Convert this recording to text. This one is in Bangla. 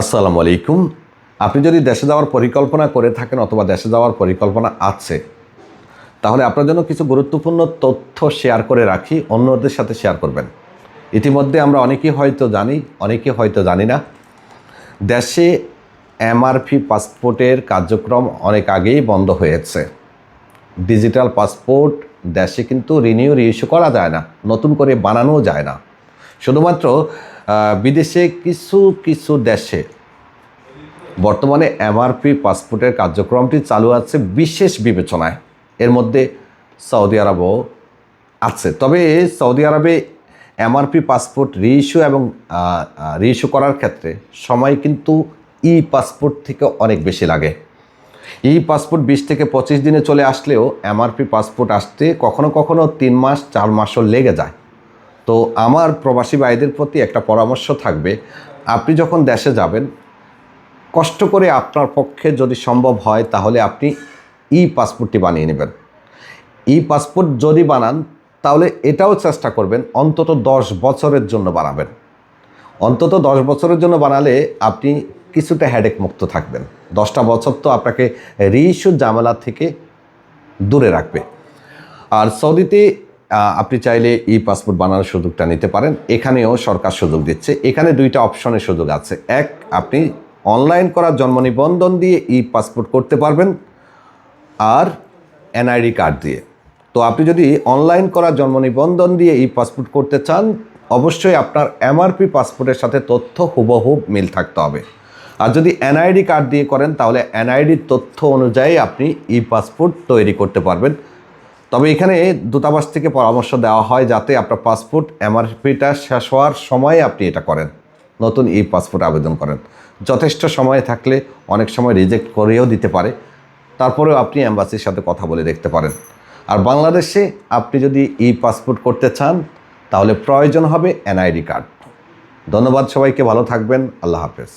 আসসালামু আলাইকুম। আপনি যদি দেশে যাওয়ার পরিকল্পনা করে থাকেন অথবা দেশে যাওয়ার পরিকল্পনা আছে, তাহলে আপনার জন্য কিছু গুরুত্বপূর্ণ তথ্য শেয়ার করে রাখি, অন্যদের সাথে শেয়ার করবেন। ইতিমধ্যে আমরা অনেকেই হয়তো জানি, অনেকে হয়তো জানি না, দেশে এমআরপি পাসপোর্টের কার্যক্রম অনেক আগেই বন্ধ হয়েছে। ডিজিটাল পাসপোর্ট দেশে কিন্তু রিইস্যু করা যায় না, নতুন করে বানানোও যায় না। শুধুমাত্র বিদেশে কিছু কিছু দেশে বর্তমানে এমআরপি পাসপোর্টের কার্যক্রমটি চালু আছে বিশেষ বিবেচনায়। এর মধ্যে সৌদি আরবও আছে। তবে সৌদি আরবে এমআরপি পাসপোর্ট রিইস্যু এবং রিইস্যু করার ক্ষেত্রে সময় কিন্তু পাসপোর্ট থেকে অনেক বেশি লাগে। পাসপোর্ট 20 থেকে 25 দিনে চলে আসলেও এমআরপি পাসপোর্ট আসতে কখনো কখনো 3 মাস 4 মাসও লেগে যায়। তো আমার প্রবাসী ভাইদের প্রতি একটা পরামর্শ থাকবে, আপনি যখন দেশে যাবেন কষ্ট করে আপনার পক্ষে যদি সম্ভব হয় তাহলে আপনি পাসপোর্টটি বানিয়ে নেবেন। পাসপোর্ট যদি বানান তাহলে এটাও চেষ্টা করবেন অন্তত 10 বছরের জন্য বানাবেন। অন্তত 10 বছরের জন্য বানালে আপনি কিছুটা হেডেক মুক্ত থাকবেন। 10টা বছর তো আপনাকে রিইস্যু ঝামেলা থেকে দূরে রাখবে। আর সৌদিতে আপনি চাইলে পাসপোর্ট বানানোর সুযোগটা নিতে পারেন। এখানেও সরকার সুযোগ দিচ্ছে। এখানে 2টা অপশনের সুযোগ আছে। এক, আপনি অনলাইন করা জন্ম নিবন্ধন দিয়ে পাসপোর্ট করতে পারবেন, আর এনআইডি কার্ড দিয়ে। তো আপনি যদি অনলাইন করা জন্ম নিবন্ধন দিয়ে পাসপোর্ট করতে চান, অবশ্যই আপনার এমআরপি পাসপোর্টের সাথে তথ্য হুবহু মিল থাকতে হবে। আর যদি এনআইডি কার্ড দিয়ে করেন তাহলে এনআইডির তথ্য অনুযায়ী আপনি পাসপোর্ট তৈরি করতে পারবেন। তবে এখানে দূতাবাস থেকে পরামর্শ দেওয়া হয় যাতে আপনার পাসপোর্ট এমআরপিটা শেষ হওয়ার সময়ে আপনি এটা করেন, নতুন পাসপোর্ট আবেদন করেন। যথেষ্ট সময় থাকলে অনেক সময় রিজেক্ট করেও দিতে পারে, তারপরেও আপনি অ্যাম্বাসির সাথে কথা বলে দেখতে পারেন। আর বাংলাদেশে আপনি যদি পাসপোর্ট করতে চান তাহলে প্রয়োজন হবে এনআইডি কার্ড। ধন্যবাদ সবাইকে, ভালো থাকবেন, আল্লাহ হাফেজ।